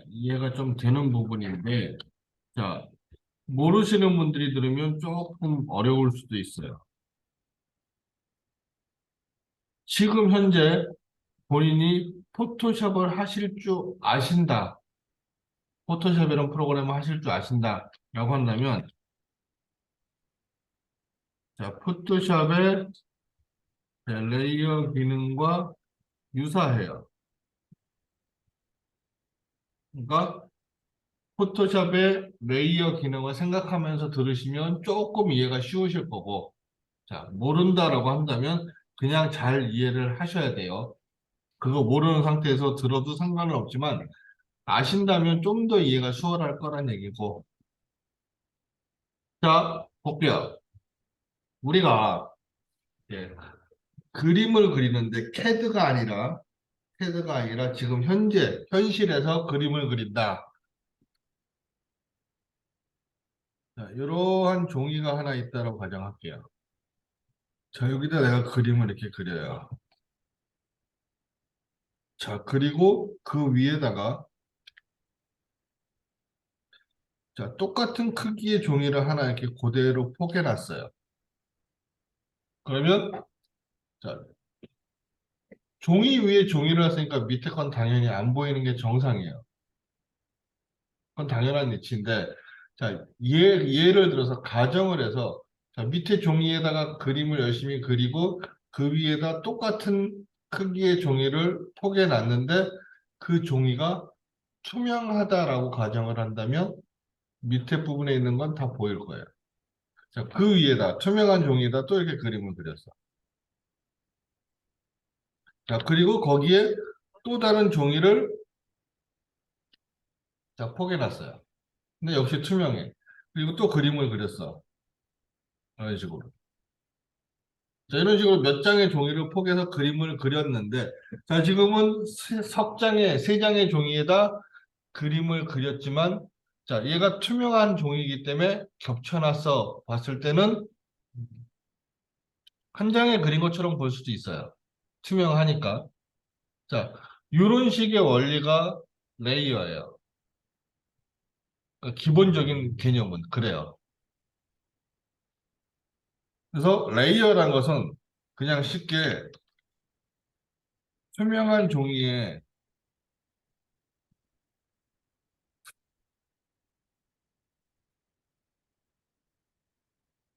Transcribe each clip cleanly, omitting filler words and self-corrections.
이해가 좀 되는 부분인데, 자, 모르시는 분들이 들으면 조금 어려울 수도 있어요. 지금 현재 본인이 포토샵을 하실 줄 아신다. 포토샵이라는 프로그램을 하실 줄 아신다. 라고 한다면, 자, 포토샵의 레이어 기능과 유사해요. 그러니까 포토샵의 레이어 기능을 생각하면서 들으시면 조금 이해가 쉬우실 거고, 자, 모른다라고 한다면 그냥 잘 이해를 하셔야 돼요. 그거 모르는 상태에서 들어도 상관은 없지만 아신다면 좀 더 이해가 수월할 거란 얘기고. 자, 볼게요. 우리가 이제 그림을 그리는데 캐드가 아니라 지금 현재 현실에서 그림을 그린다. 자, 이러한 종이가 하나 있다고 가정할게요. 자, 여기다 내가 그림을 이렇게 그려요. 자, 그리고 그 위에다가 자, 똑같은 크기의 종이를 하나 이렇게 그대로 포개놨어요. 그러면 자, 종이 위에 종이를 했으니까 밑에 건 당연히 안 보이는 게 정상이에요. 그건 당연한 이치인데, 자, 예를 들어서 가정을 해서 자, 밑에 종이에다가 그림을 열심히 그리고 그 위에다 똑같은 크기의 종이를 포개놨는데 그 종이가 투명하다라고 가정을 한다면 밑에 부분에 있는 건 다 보일 거예요. 자, 그 위에다 투명한 종이에다 또 이렇게 그림을 그렸어. 자, 그리고 거기에 또 다른 종이를 자, 포개놨어요. 근데 역시 투명해. 그리고 또 그림을 그렸어. 이런 식으로. 자, 이런 식으로 몇 장의 종이를 포개서 그림을 그렸는데, 자, 지금은 세 장의 종이에다 그림을 그렸지만, 자, 얘가 투명한 종이기 때문에 겹쳐놨어 봤을 때는 한 장에 그린 것처럼 볼 수도 있어요. 투명하니까. 자, 이런 식의 원리가 레이어예요. 그러니까 기본적인 개념은 그래요. 그래서 레이어란 것은 그냥 쉽게 투명한 종이에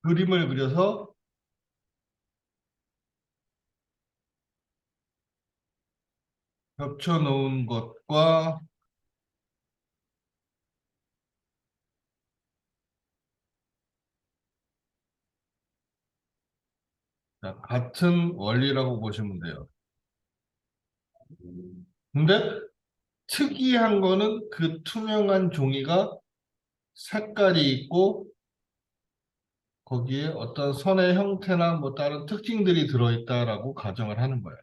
그림을 그려서 겹쳐 놓은 것과 같은 원리라고 보시면 돼요. 근데 특이한 거는 그 투명한 종이가 색깔이 있고 거기에 어떤 선의 형태나 뭐 다른 특징들이 들어있다라고 가정을 하는 거예요.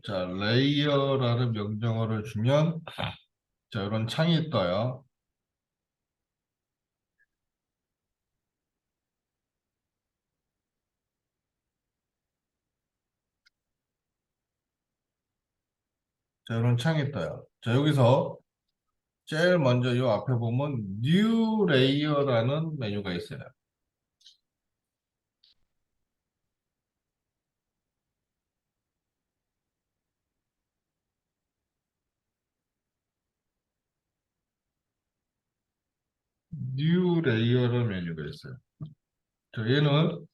자, 레이어라는 명령어를 주면 자, 이런 창이 떠요. 자, 이런 창이 떠요. 자, 여기서 제일 먼저 이 앞에 보면 New Layer라는 메뉴가 있어요. New Layer라는 메뉴가 있어요. 자, 얘는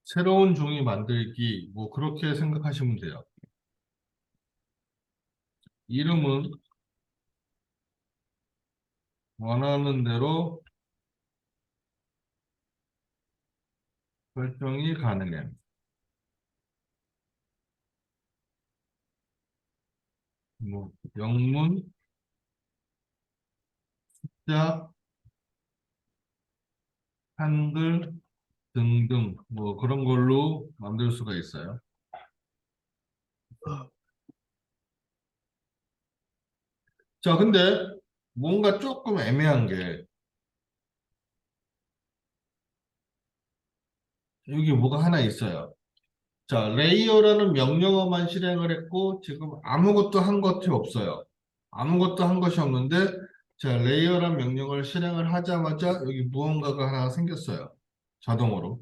새로운 종이 만들기 뭐 그렇게 생각하시면 돼요. 이름은 원하는 대로 설정이 가능해. 뭐 영문, 자, 한글 등등 뭐 그런 걸로 만들 수가 있어요. 자, 근데 뭔가 조금 애매한 게 여기 뭐가 하나 있어요. 자, 레이어라는 명령어만 실행을 했고 지금 아무것도 한 것이 없어요. 아무것도 한 것이 없는데 자, 레이어란 명령어를 실행을 하자마자 여기 무언가가 하나 생겼어요. 자동으로.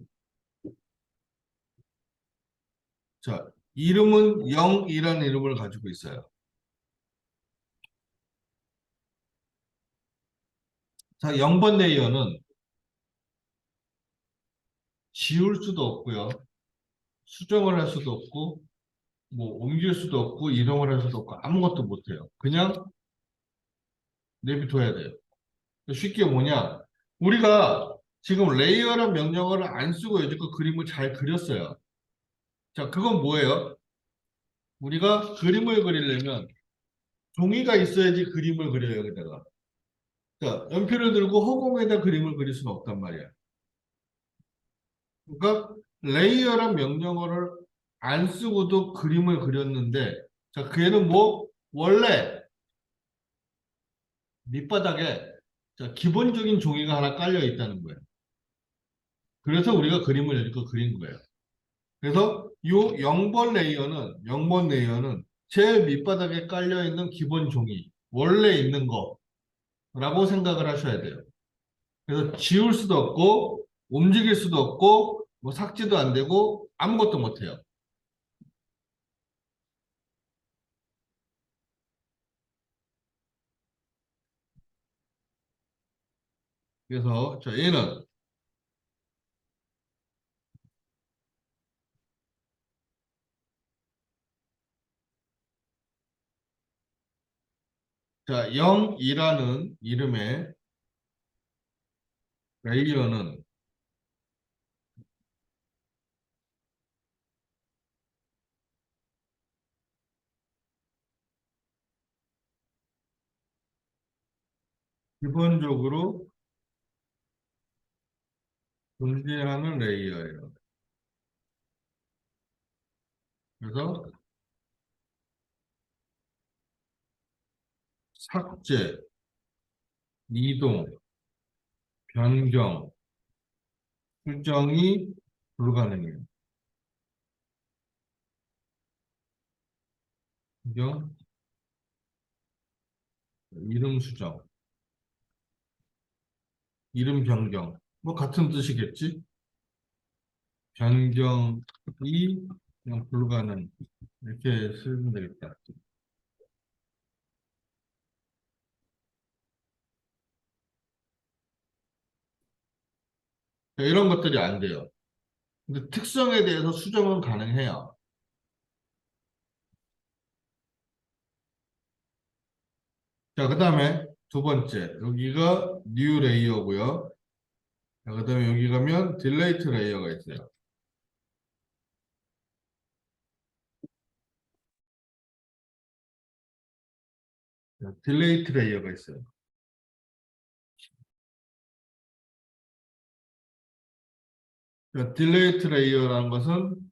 자, 이름은 0이라는 이름을 가지고 있어요. 자, 0번 레이어는 지울 수도 없고요. 수정을 할 수도 없고 뭐 옮길 수도 없고 이동을 할 수도 없고 아무것도 못해요. 그냥 내비둬야 돼요. 쉽게 뭐냐? 우리가 지금 레이어란 명령어를 안 쓰고 여지껏 그림을 잘 그렸어요. 자, 그건 뭐예요? 우리가 그림을 그리려면 종이가 있어야지 그림을 그려요, 여기다가. 자, 연필을 들고 허공에다 그림을 그릴 수는 없단 말이야. 그러니까 레이어란 명령어를 안 쓰고도 그림을 그렸는데, 자, 그 애는 뭐? 원래 밑바닥에 자, 기본적인 종이가 하나 깔려 있다는 거예요. 그래서 우리가 그림을 여기껏 그린 거예요. 그래서 이 0번 레이어는 제일 밑바닥에 깔려 있는 기본 종이, 원래 있는 거라고 생각을 하셔야 돼요. 그래서 지울 수도 없고, 움직일 수도 없고, 뭐 삭제도 안 되고, 아무것도 못 해요. 그래서 자, 얘는 자, 0이라는 이름의 레이어는 기본적으로 존재하는 레이어예요. 그래서 삭제, 이동, 변경, 수정이 불가능해요. 변경, 이름 수정, 이름 변경. 뭐 같은 뜻이겠지? 변경이 그냥 불가능. 이렇게 쓰면 되겠다. 이런 것들이 안 돼요. 근데 특성에 대해서 수정은 가능해요. 자, 그 다음에 두 번째. 여기가 new 레이어고요. 자, 그 다음에 여기 가면 delete 레이어가 있어요. 자, delete 레이어가 있어요. 자, delete 레이어라는 것은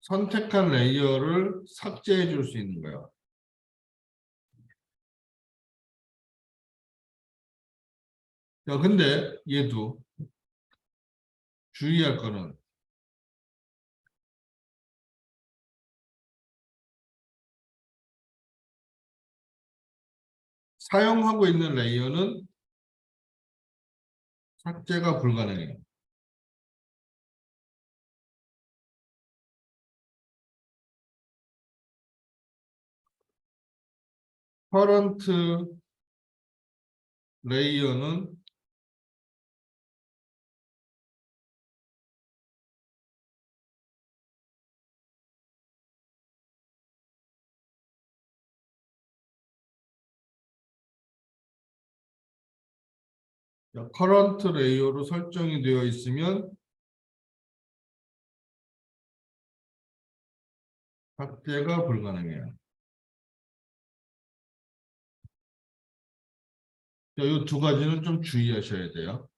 선택한 레이어를 삭제해 줄 수 있는 거예요. 자, 근데 얘도 주의할 거는 사용하고 있는 레이어는 삭제가 불가능해요. current 레이어는 커런트 레이어로 설정이 되어 있으면 확대가 불가능해요. 이 두 가지는 좀 주의하셔야 돼요.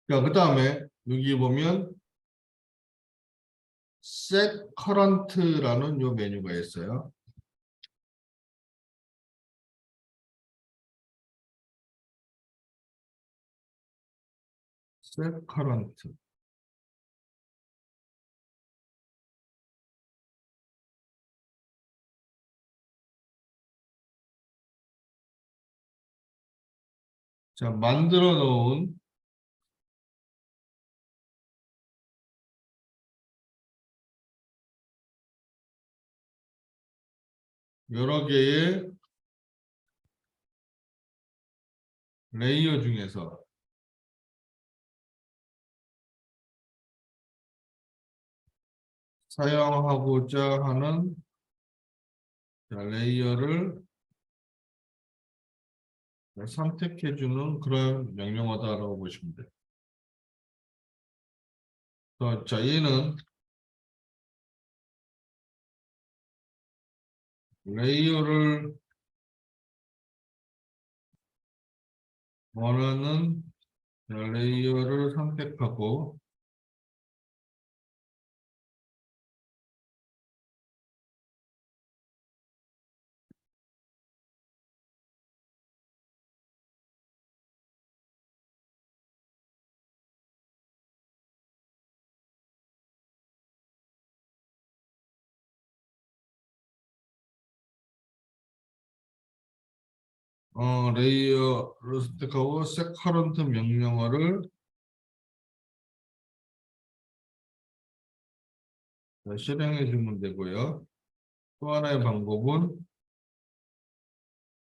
자, 그 다음에 여기 보면 Set Current라는 요 메뉴가 있어요. Set Current. 자, 만들어 놓은 여러 개의 레이어 중에서 사용하고자 하는 레이어를 선택해주는 그런 명령어다라고 보시면 돼요. 자, 얘는 레이어를 원하는 레이어를 선택하고 레이어를 선택하고 세커런트 명령어를 실행해 주면 되고요. 또 하나의 방법은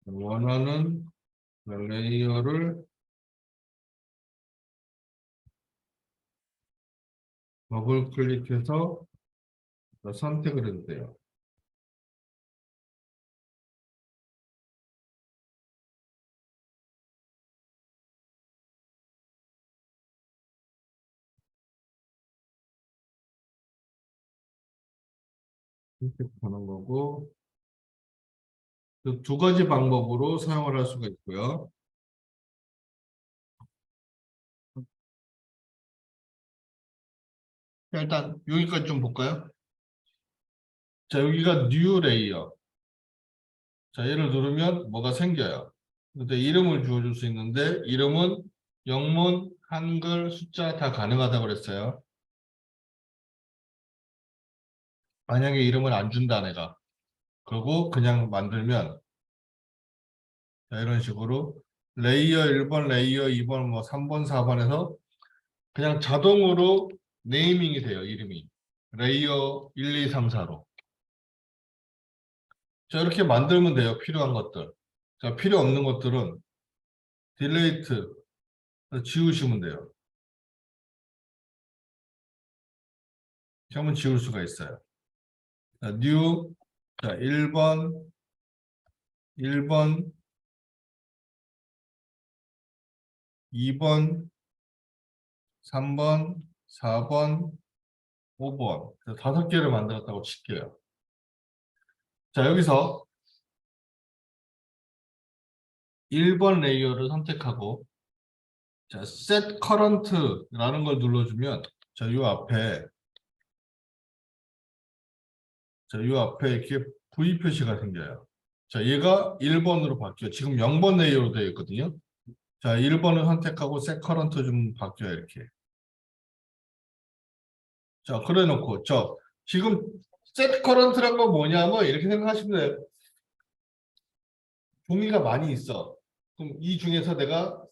원하는 레이어를 더블 클릭해서 선택을 해도 돼요. 선택하는 거고 그 두 가지 방법으로 사용을 할 수가 있고요. 자, 일단 여기까지 좀 볼까요? 자, 여기가 뉴 레이어. 자, 얘를 누르면 뭐가 생겨요. 근데 이름을 주어줄 수 있는데 이름은 영문, 한글, 숫자 다 가능하다고 그랬어요. 만약에 이름을 안 준다 내가. 그리고 그냥 만들면 자, 이런 식으로 레이어 1번, 레이어 2번, 뭐 3번, 4번에서 그냥 자동으로 네이밍이 돼요, 이름이. 레이어 1, 2, 3, 4로. 자, 이렇게 만들면 돼요, 필요한 것들. 자, 필요 없는 것들은 딜레이트 지우시면 돼요. 그러면 지울 수가 있어요. 자, 뉴, 자, 1번, 1번, 2번, 3번, 4번, 5번. 다섯 개를 만들었다고 칠게요. 자, 여기서 1번 레이어를 선택하고 자, set current라는 걸 눌러주면 자, 요 앞에 이렇게 V 표시가 생겨요. 자, 얘가 1번으로 바뀌어요. 지금 0번 레이어로 되어 있거든요. 자, 1번을 선택하고 set current 좀 바뀌어요, 이렇게. 자, 그래 놓고 지금 set current란 건 뭐냐면 이렇게 생각하시면 돼요. 종이가 많이 있어. 그럼 이 중에서 내가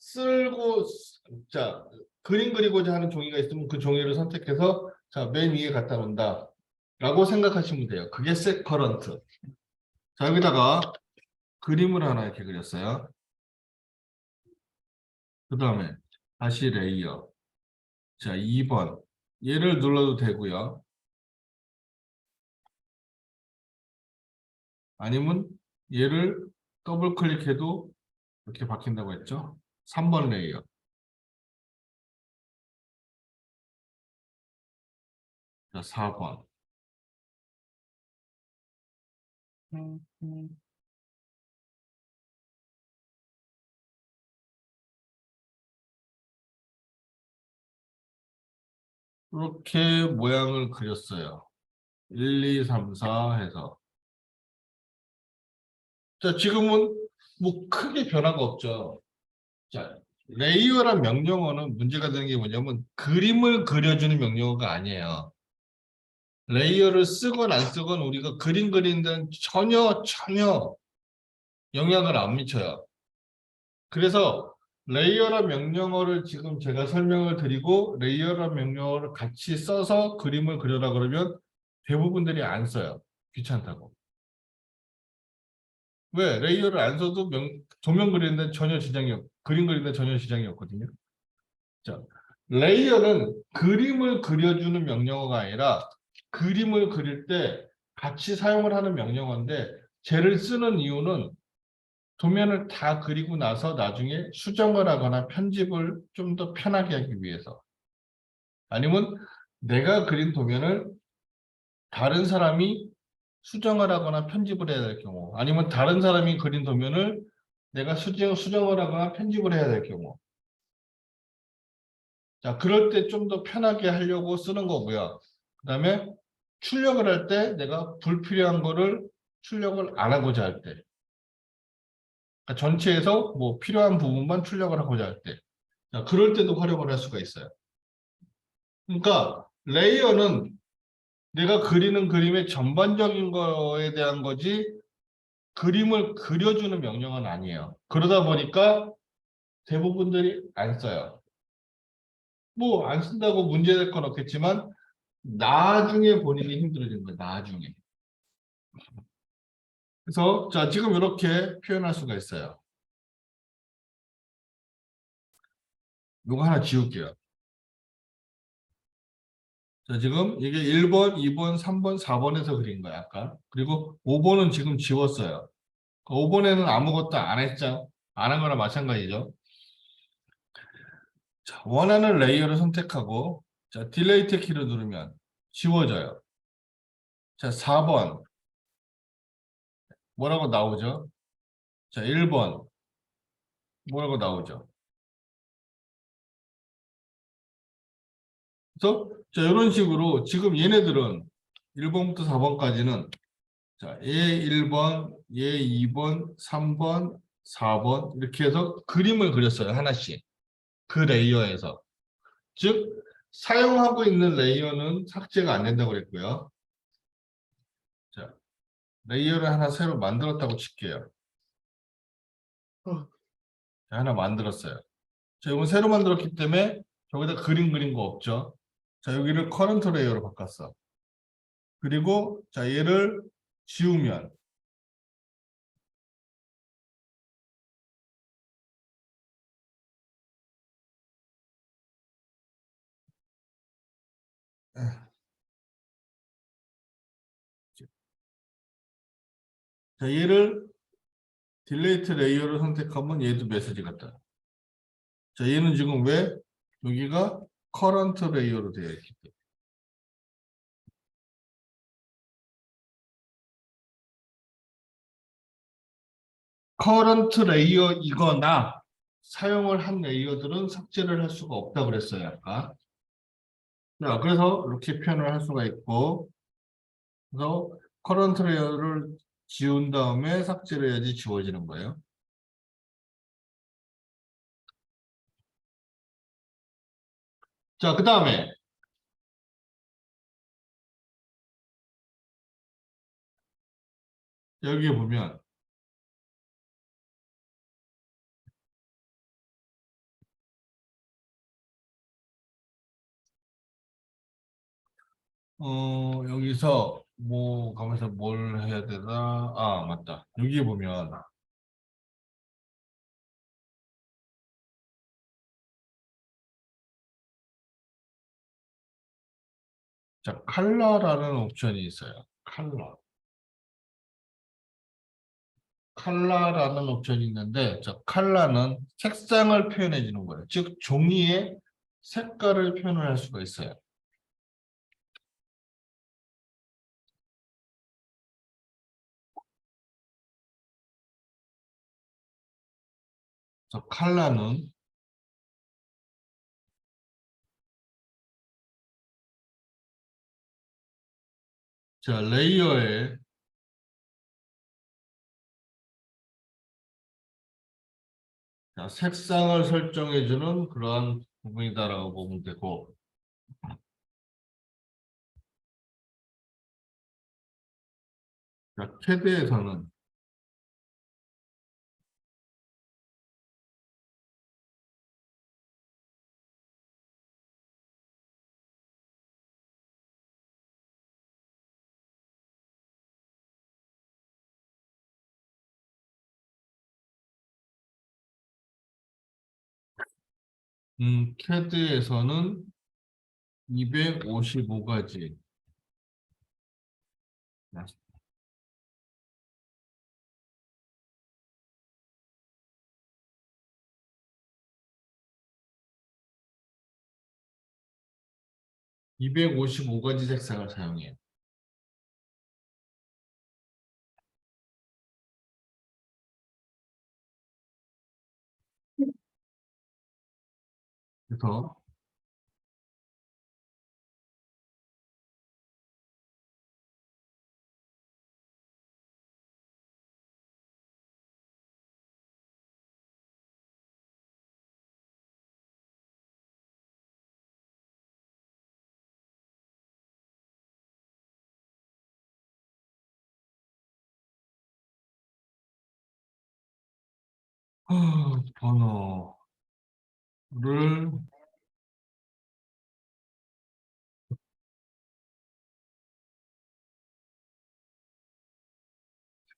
자, 그림 그리고자 하는 종이가 있으면 그 종이를 선택해서 자, 맨 위에 갖다 놓는다. 라고 생각하시면 돼요. 그게 set current. 자, 여기다가 그림을 하나 이렇게 그렸어요. 그 다음에 다시 레이어. 자, 2번. 얘를 눌러도 되고요. 아니면 얘를 더블 클릭해도 이렇게 바뀐다고 했죠. 3번 레이어. 자, 4번. 이렇게 모양을 그렸어요. 1, 2, 3, 4 해서. 자, 지금은 뭐 크게 변화가 없죠. 자, 레이어란 명령어는 문제가 되는 게 뭐냐면 그림을 그려주는 명령어가 아니에요. 레이어를 쓰건 안 쓰건 우리가 그림 그리는 데는 전혀 영향을 안 미쳐요. 그래서 레이어란 명령어를 지금 제가 설명을 드리고 레이어란 명령어를 같이 써서 그림을 그려라 그러면 대부분들이 안 써요. 귀찮다고. 왜? 레이어를 안 써도 조명 그리는데 전혀 지장이 그림 그리는데 전혀 지장이 없거든요. 자, 레이어는 그림을 그려주는 명령어가 아니라 그림을 그릴 때 같이 사용을 하는 명령어인데 쟤를 쓰는 이유는 도면을 다 그리고 나서 나중에 수정을 하거나 편집을 좀 더 편하게 하기 위해서 아니면 내가 그린 도면을 다른 사람이 수정을 하거나 편집을 해야 될 경우 아니면 다른 사람이 그린 도면을 내가 수정을 하거나 편집을 해야 될 경우 자 그럴 때 좀 더 편하게 하려고 쓰는 거고요. 그 다음에 출력을 할 때 내가 불필요한 거를 출력을 안 하고자 할 때 그러니까 전체에서 뭐 필요한 부분만 출력을 하고자 할 때 자, 그럴 때도 활용을 할 수가 있어요. 그러니까 레이어는 내가 그리는 그림의 전반적인 거에 대한 거지 그림을 그려주는 명령은 아니에요. 그러다 보니까 대부분들이 안 써요. 뭐 안 쓴다고 문제될 건 없겠지만 나중에 본인이 힘들어지는 거예요. 나중에. 그래서 자 지금 이렇게 표현할 수가 있어요. 이거 하나 지울게요. 자 지금 이게 1번, 2번, 3번, 4번에서 그린 거야 아까. 그리고 5번은 지금 지웠어요. 5번에는 아무것도 안 했죠. 안 한 거랑 마찬가지죠. 자, 원하는 레이어를 선택하고 자, 딜레이트 키를 누르면 지워져요. 자, 4번 뭐라고 나오죠? 자, 1번 뭐라고 나오죠? 그래서 자, 이런 식으로 지금 얘네들은 1번부터 4번까지는 자, 얘 1번, 얘 2번, 3번, 4번 이렇게 해서 그림을 그렸어요. 하나씩. 그 레이어에서. 즉 사용하고 있는 레이어는 삭제가 안 된다고 그랬고요. 자, 레이어를 하나 새로 만들었다고 칠게요. 자, 하나 만들었어요. 자, 이건 새로 만들었기 때문에 저기다 그림 그린 거 없죠. 자, 여기를 커런트 레이어로 바꿨어. 그리고 자, 얘를 지우면 자, 얘를 딜레이트 레이어를 선택하면 얘도 메시지가 떠요. 자, 얘는 지금 왜 여기가 커런트 레이어로 되어 있기 때문에. 커런트 레이어이거나 사용을 한 레이어들은 삭제를 할 수가 없다고 그랬어요, 아까. 자, 그래서 이렇게 표현을 할 수가 있고, 그래서 커런트 레이어를 지운 다음에 삭제를 해야지 지워지는 거예요. 자, 그 다음에 여기 보면 여기서 뭐 가면서 뭘 해야 되나? 아, 맞다. 여기 보면 자, 컬러라는 옵션이 있어요. 컬러. 칼라라는 옵션이 있는데 저 칼라는 색상을 표현해 주는 거예요. 즉 종이의 색깔을 표현을 할 수가 있어요. 그래서 칼라는 자 레이어에 자, 색상을 설정해 주는 그러한 부분이다라고 보면 되고 자, 캐드에서는 255가지 255가지 색상을 사용해요. 그래서 번호를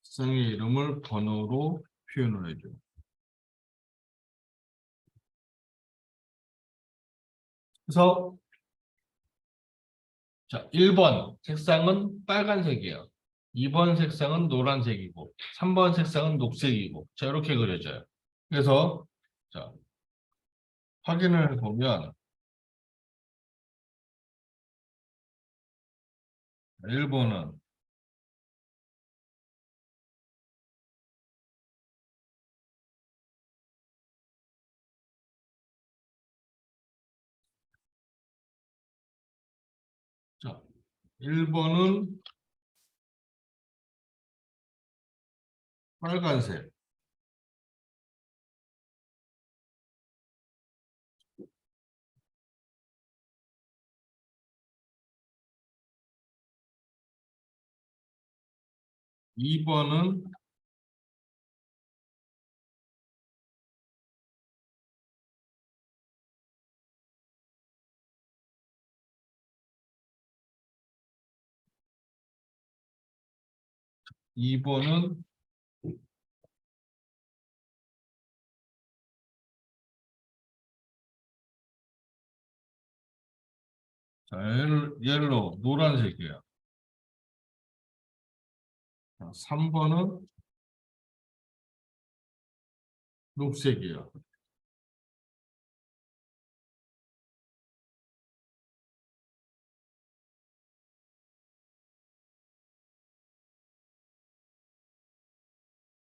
색상의 이름을 번호로 표현을 해줘요. 그래서 자, 1번 색상은 빨간색이에요. 2번 색상은 노란색이고 3번 색상은 녹색이고 자, 이렇게 그려져요. 그래서 자, 확인을 해보면 1번은 자, 1번은 빨간색, 2번은 이번은 자, 옐로우, 노란색이에요. 3번은 녹색이에요.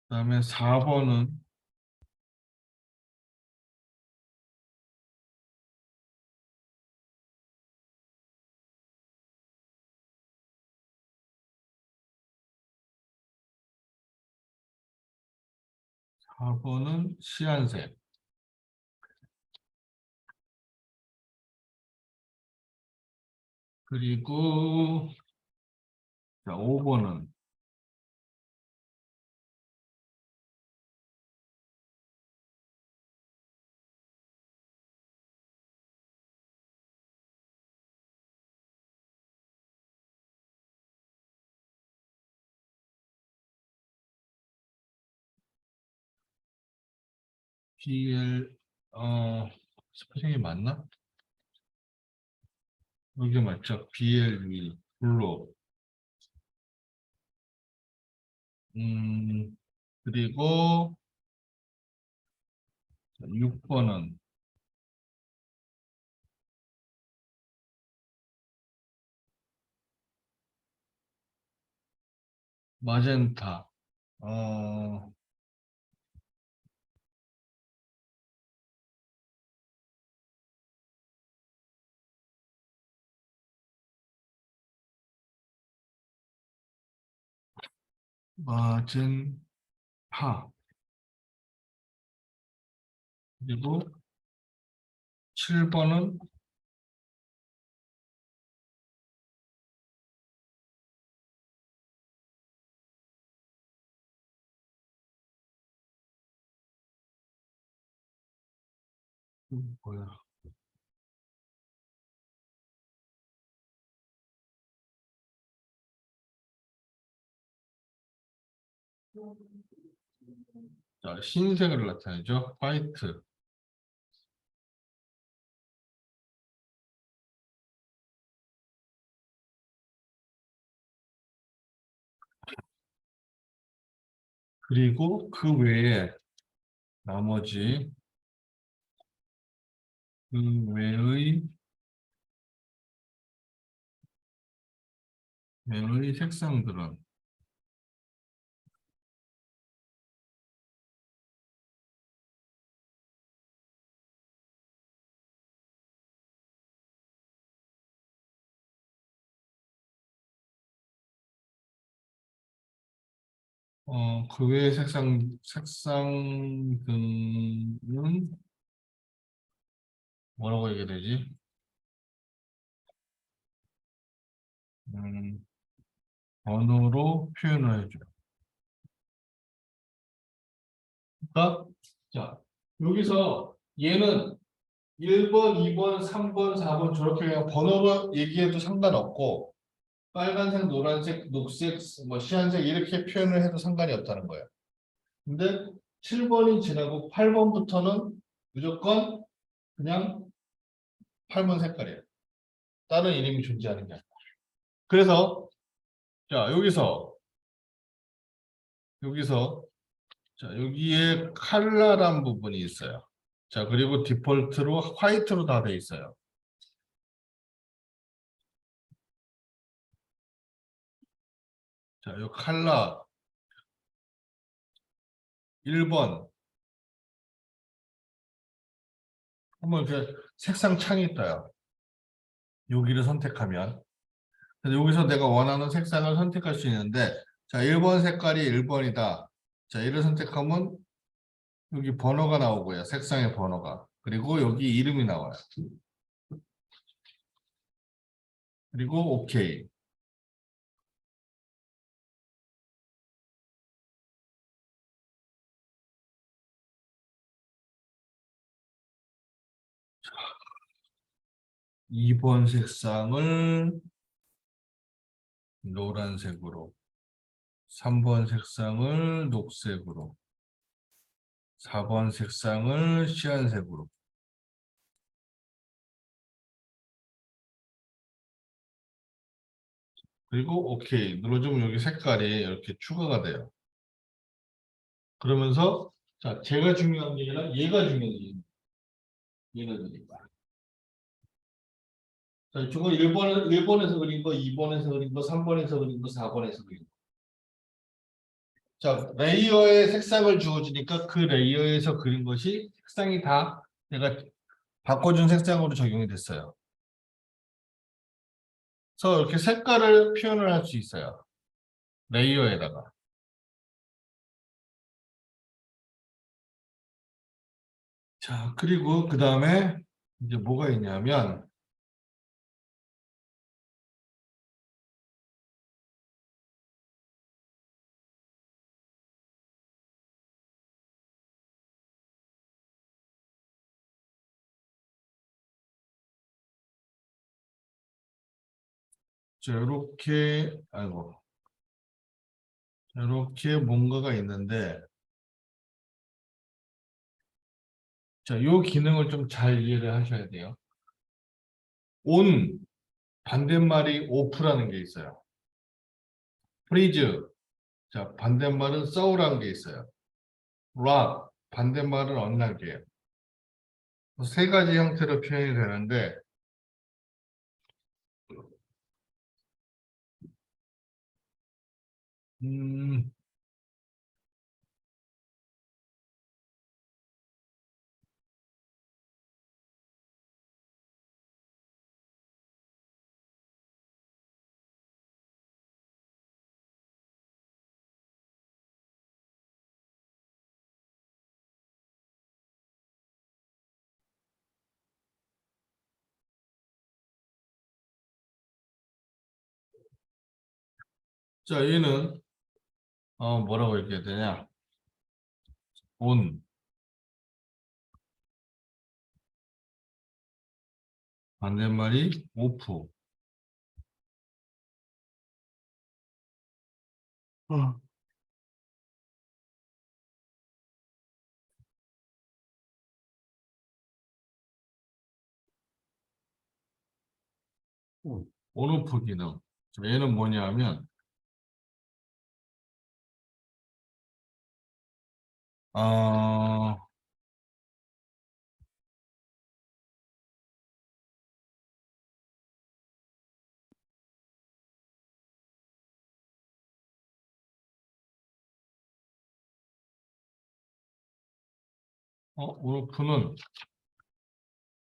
그다음에 4번은 시안색. 그리고 자, 5번은 BL 스페링이 맞나? 여기 맞죠? BLV 블루. 음, 그리고 6번은 마젠타. 어, 마젠타. 그리고 7번은 뭐야? 자, 흰색으로 나타내죠. 화이트. 그리고 그 외에 나머지 그 외의 색상들은 그 외의 색상들은 뭐라고 얘기해야 되지? 음, 번호로 표현을 해줘요. 그러니까 자, 여기서 얘는 1번, 2번, 3번, 4번 저렇게 그냥 번호로 얘기해도 상관없고 빨간색, 노란색, 녹색, 뭐 시안색 이렇게 표현을 해도 상관이 없다는 거예요. 근데 7번이 지나고 8번부터는 무조건 그냥 8번 색깔이에요. 다른 이름이 존재하는 게 아니라. 그래서 자 여기서 자 여기에 칼라란 부분이 있어요. 자 그리고 디폴트로 화이트로 다 돼 있어요. 자, 요 칼라 1번 한번 이렇게 색상 창이 떠요. 여기를 선택하면 그래서 여기서 내가 원하는 색상을 선택할 수 있는데 자 1번 색깔이 1번이다. 자 이를 선택하면 여기 번호가 나오고요. 색상의 번호가. 그리고 여기 이름이 나와요. 그리고 OK. 2번 색상을 노란색으로 3번 색상을 녹색으로 4번 색상을 시안색으로 그리고 OK 눌러주면 여기 색깔이 이렇게 추가가 돼요. 그러면서 자 제가 중요한 게 아니라 얘가 중요한 게 얘네들이니까. 자, 저거 1번에서 그린 거, 2번에서 그린 거, 3번에서 그린 거, 4번에서 그린 거. 자, 레이어에 색상을 주어주니까 그 레이어에서 그린 것이 색상이 다 내가 바꿔준 색상으로 적용이 됐어요. 그래서 이렇게 색깔을 표현을 할 수 있어요. 레이어에다가. 자, 그리고 그 다음에 이제 뭐가 있냐면 자, 이렇게 아이고 이렇게 뭔가가 있는데 자, 요 기능을 좀 잘 이해를 하셔야 돼요. 온 반대말이 오프라는 게 있어요. 프리즈. 자, 반대말은 써우라는 게 있어요. rock 반대말은 언락이에요. 세 가지 형태로 표현이 되는데 음, 자 얘는 뭐라고 얘기해야 되냐? on 반대말이 off. 어. 온오프 기능. 자, 얘는 뭐냐면 어, 온오프는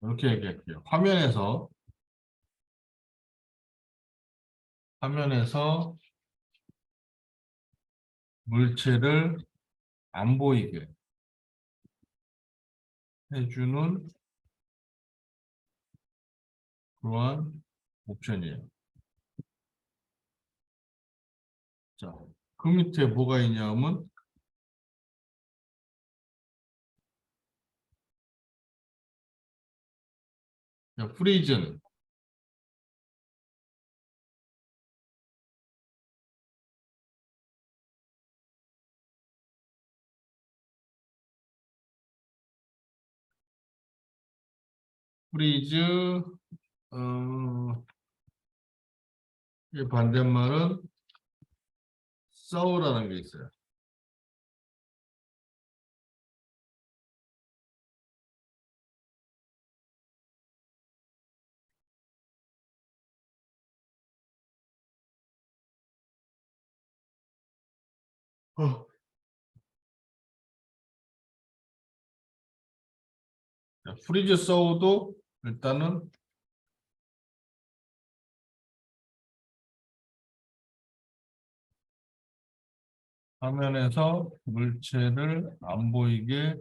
이렇게 얘기할게요. 화면에서 물체를 안 보이게 해주는 그러한 옵션이에요. 자, 그 밑에 뭐가 있냐면 프리즌, 프리즈, 이 반대말은 서우라는 게 있어요. 어. 자, 프리즈 서우도 일단은 화면에서 물체를 안 보이게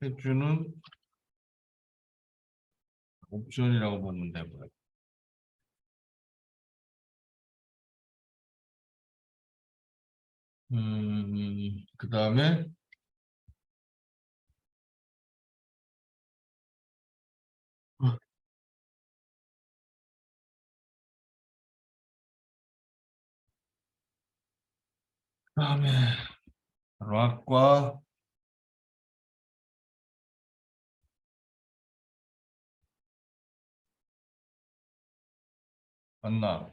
해주는 옵션이라고 보면 되고요. 그 다음에 그다음에 락과 만나.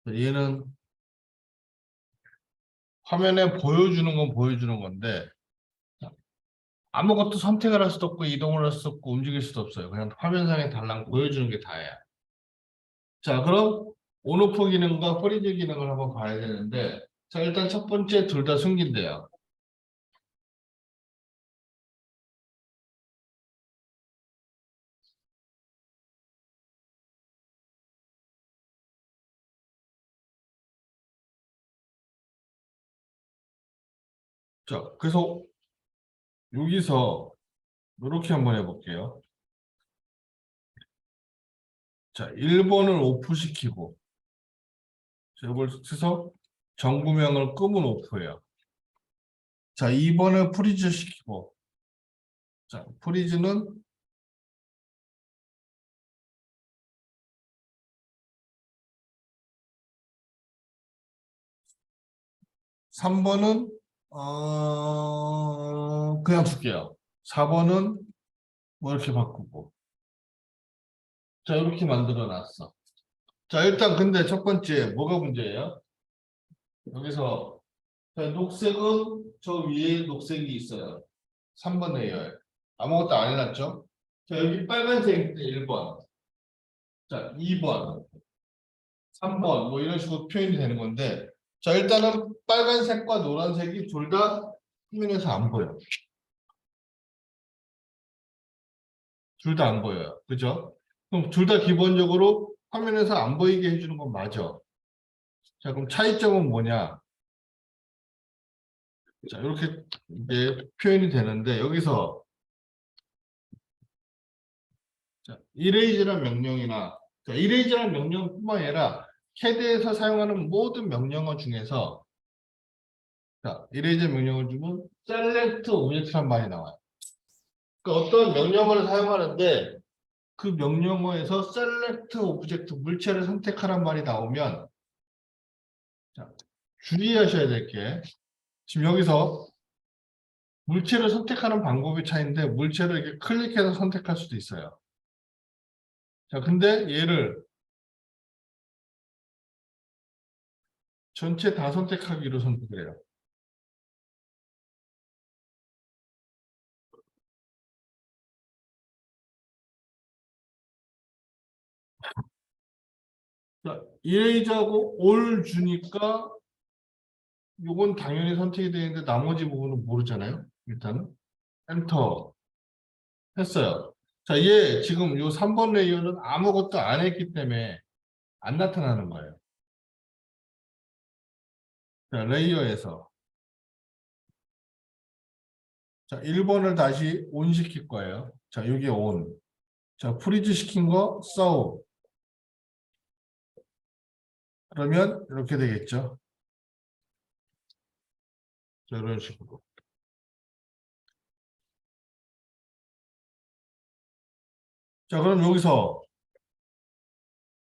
얘는 화면에 보여주는 건 보여주는 건데 아무것도 선택을 할 수도 없고 이동을 할 수도 없고 움직일 수도 없어요. 그냥 화면상에 달랑 보여주는 게 다예요. 자, 그럼 온오프 기능과 프리즈 기능을 한번 봐야 되는데 자, 일단 첫 번째 둘 다 숨긴대요. 자, 그래서 여기서 이렇게 한번 해볼게요. 자, 1번을 오프시키고 자, 이걸 해서 정부명을 끄면 오프예요. 자, 2번을 프리즈 시키고 자, 프리즈는 3번은 그냥 둘게요. 4번은 뭐 이렇게 바꾸고. 자, 이렇게 만들어 놨어. 자, 일단 근데 첫 번째 뭐가 문제예요? 여기서 자, 녹색은 저 위에 녹색이 있어요. 3번 레이어에. 아무것도 안 해놨죠? 자, 여기 빨간색 1번. 자, 2번, 3번 뭐 이런 식으로 표현이 되는 건데 자, 일단은 빨간색과 노란색이 둘 다 화면에서 안 보여. 둘 다 안 보여요. 그죠? 그럼 둘 다 기본적으로 화면에서 안 보이게 해주는 건 맞아. 자, 그럼 차이점은 뭐냐? 자, 이렇게 이제 표현이 되는데 여기서 자, 이레이즈란 명령이나 자, 이레이즈란 명령뿐만 아니라 캐드에서 사용하는 모든 명령어 중에서 자, 이레이즈 명령을 주면 select object란 말이 나와요. 그러니까 어떤 명령어를 사용하는데 그 명령어에서 select object 물체를 선택하란 말이 나오면 자, 주의하셔야 될 게 지금 여기서 물체를 선택하는 방법이 차이인데 물체를 이렇게 클릭해서 선택할 수도 있어요. 자, 근데 얘를 전체 다 선택하기로 선택을 해요. 자, 이레이저하고 올 주니까 요건 당연히 선택이 되는데 나머지 부분은 모르잖아요. 일단은 엔터 했어요. 자, 얘 지금 요 3번 레이어는 아무것도 안 했기 때문에 안 나타나는 거예요. 자, 레이어에서 자, 1번을 다시 온 시킬 거예요. 자, 여기 온. 자, 프리즈 시킨 거 서브. 그러면 이렇게 되겠죠. 자, 이런 식으로. 자, 그럼 여기서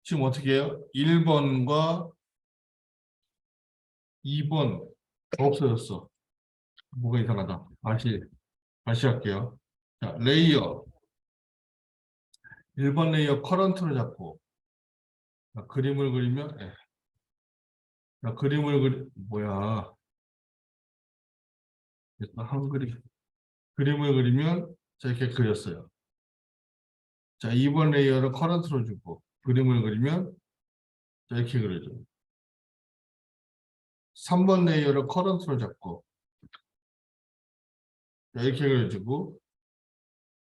지금 어떻게 해요? 1번과 2번 없어졌어. 뭐가 이상하다. 다시 할게요. 자, 레이어. 1번 레이어 커런트를 잡고 자, 그림을 그리면 자, 뭐야. 한글이 그림을 그리면 자, 이렇게 그렸어요. 자, 2번 레이어를 커런트로 주고 그림을 그리면 자, 이렇게 그려줘. 3번 레이어를 커런트로 잡고 자, 이렇게 그려주고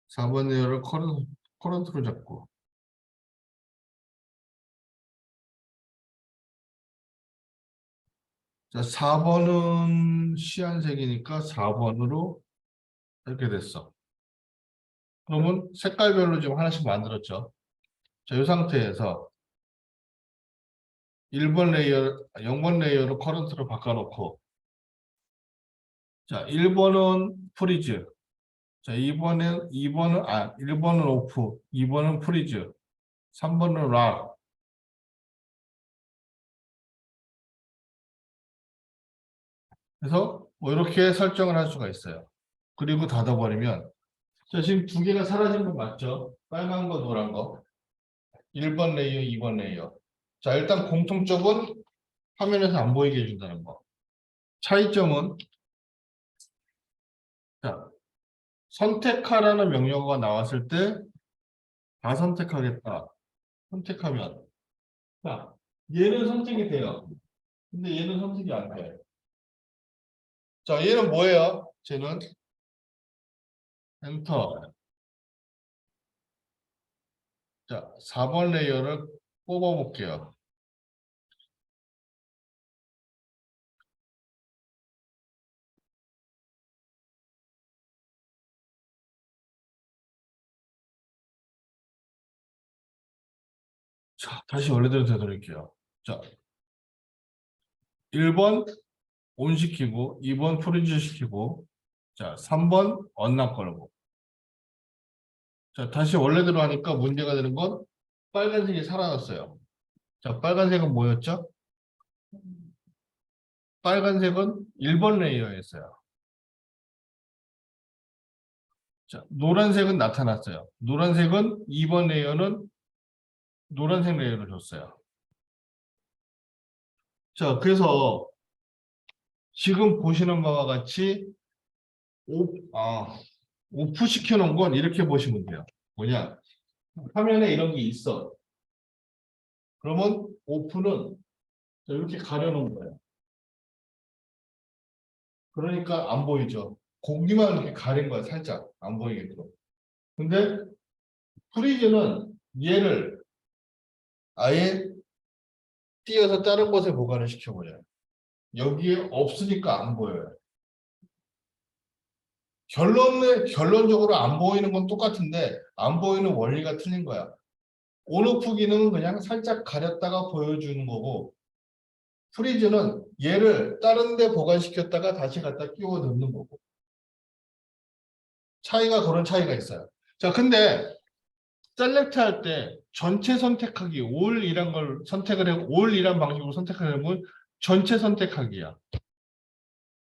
4번 레이어를 커런트로 잡고 자, 4번은 시안색이니까 4번으로 이렇게 됐어. 그러면 색깔별로 지금 하나씩 만들었죠. 자, 이 상태에서 1번 레이어, 0번 레이어로 커런트로 바꿔놓고 자, 1번은 프리즈. 자, 1번은 오프, 2번은 프리즈, 3번은 락. 그래서 뭐 이렇게 설정을 할 수가 있어요. 그리고 닫아버리면 자, 지금 두 개가 사라진 거 맞죠? 빨간 거, 노란 거. 1번 레이어, 2번 레이어. 자, 일단 공통점은 화면에서 안 보이게 해준다는 거. 차이점은 자, 선택하라는 명령어가 나왔을 때 다 선택하겠다. 선택하면 자, 얘는 선택이 돼요. 근데 얘는 선택이 안 돼. 자, 얘는 뭐예요? 쟤는 엔터. 자, 4번 레이어를 뽑아볼게요. 자, 다시 원래대로 되돌릴게요. 자, 1번 온 시키고 2번 프리즈 시키고 자, 3번 언락 걸고 자, 다시 원래대로 하니까 문제가 되는 건 빨간색이 사라졌어요. 자, 빨간색은 뭐였죠? 빨간색은 1번 레이어였어요. 자, 노란색은 나타났어요. 노란색은 2번 레이어는 노란색 레이어를 줬어요. 자, 그래서 지금 보시는 바와 같이 오프 시켜놓은 건 이렇게 보시면 돼요. 뭐냐? 화면에 이런 게 있어. 그러면 오프는 이렇게 가려놓은 거예요. 그러니까 안 보이죠. 고기만 이렇게 가린 거야, 살짝. 안 보이게끔. 근데 프리즈는 얘를 아예 띄어서 다른 곳에 보관을 시켜버려요. 여기에 없으니까 안 보여요. 결론적으로 안 보이는 건 똑같은데 안 보이는 원리가 틀린 거야. 온오프 기능은 그냥 살짝 가렸다가 보여주는 거고 프리즈는 얘를 다른 데 보관시켰다가 다시 갖다 끼워 넣는 거고 그런 차이가 있어요. 자, 근데 셀렉트 할 때 전체 선택하기 올이란 걸 선택을 하고 올이란 방식으로 선택하려면 전체 선택하기야.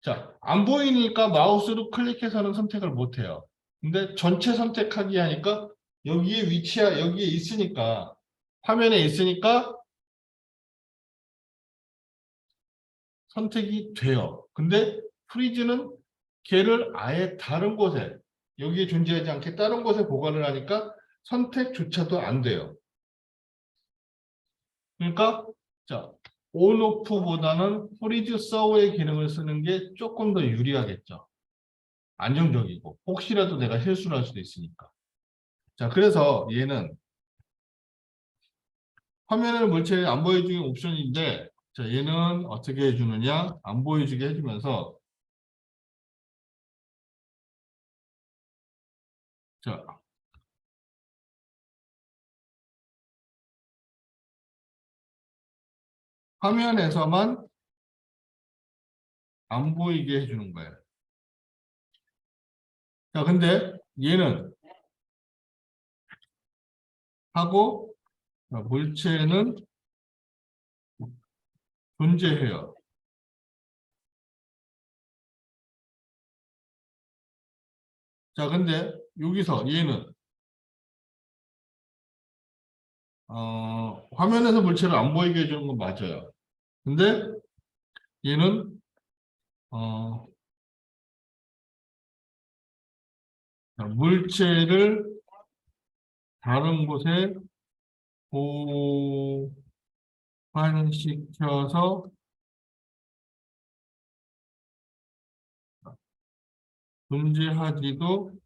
자, 안 보이니까 마우스로 클릭해서는 선택을 못 해요. 근데 전체 선택하기 하니까 여기에 있으니까 화면에 있으니까 선택이 돼요. 근데 프리즈는 걔를 아예 다른 곳에 여기에 존재하지 않게 다른 곳에 보관을 하니까 선택조차도 안 돼요. 그러니까 자, 온오프보다는 프리즈 서브의 기능을 쓰는 게 조금 더 유리하겠죠. 안정적이고 혹시라도 내가 실수를 할 수도 있으니까. 자, 그래서 얘는 화면을 물체에 안 보여주는 옵션인데 자, 얘는 어떻게 해주느냐? 안 보여주게 해주면서 자, 화면에서만 안 보이게 해주는 거예요. 자, 근데 얘는 하고 자, 물체는 존재해요. 자, 근데 여기서 얘는 화면에서 물체를 안 보이게 해주는 건 맞아요. 근데 얘는 어, 물체를 다른 곳에 보관시켜서 존재하지도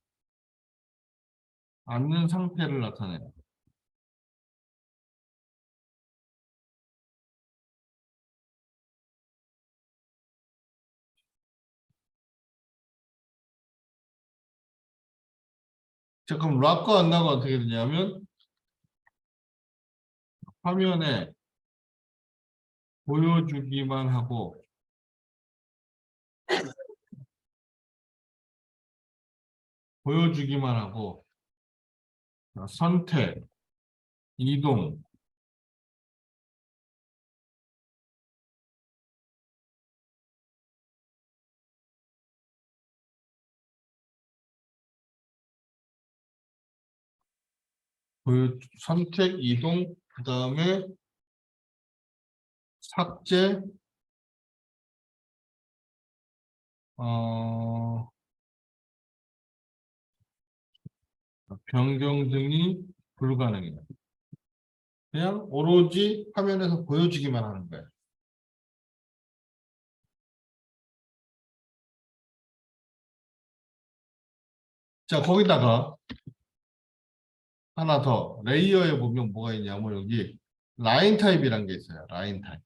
않는 상태를 나타내요. 자, 그럼 락과 안 나가 어떻게 되냐면 화면에 보여주기만 하고 보여주기만 하고 선택, 이동, 선택, 이동, 그 다음에 삭제, 어, 변경 등이 불가능해요. 그냥 오로지 화면에서 보여주기만 하는 거예요. 자, 거기다가 하나 더 레이어에 보면 뭐가 있냐면 여기 라인 타입이란 게 있어요. 라인 타입.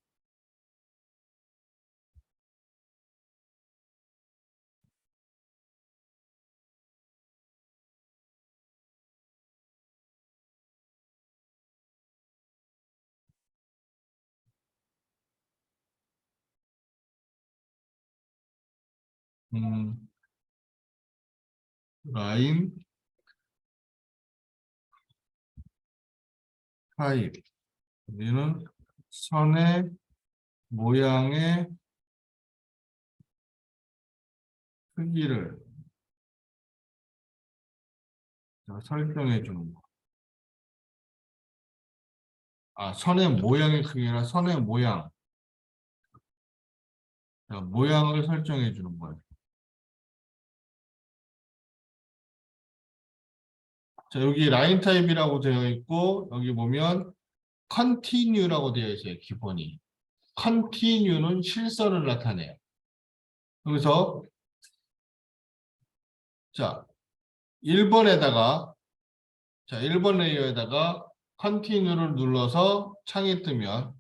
음, 라인 타입. 여기는 선의 모양의 크기를 설정해 주는 거. 아, 선의 모양의 크기나 선의 모양. 자, 모양을 설정해 주는 거예요. 자, 여기 라인 타입이라고 되어 있고, 여기 보면 continue라고 되어 있어요, 기본이. continue는 실선을 나타내요. 여기서, 자, 1번에다가, 자, 1번 레이어에다가 continue를 눌러서 창이 뜨면,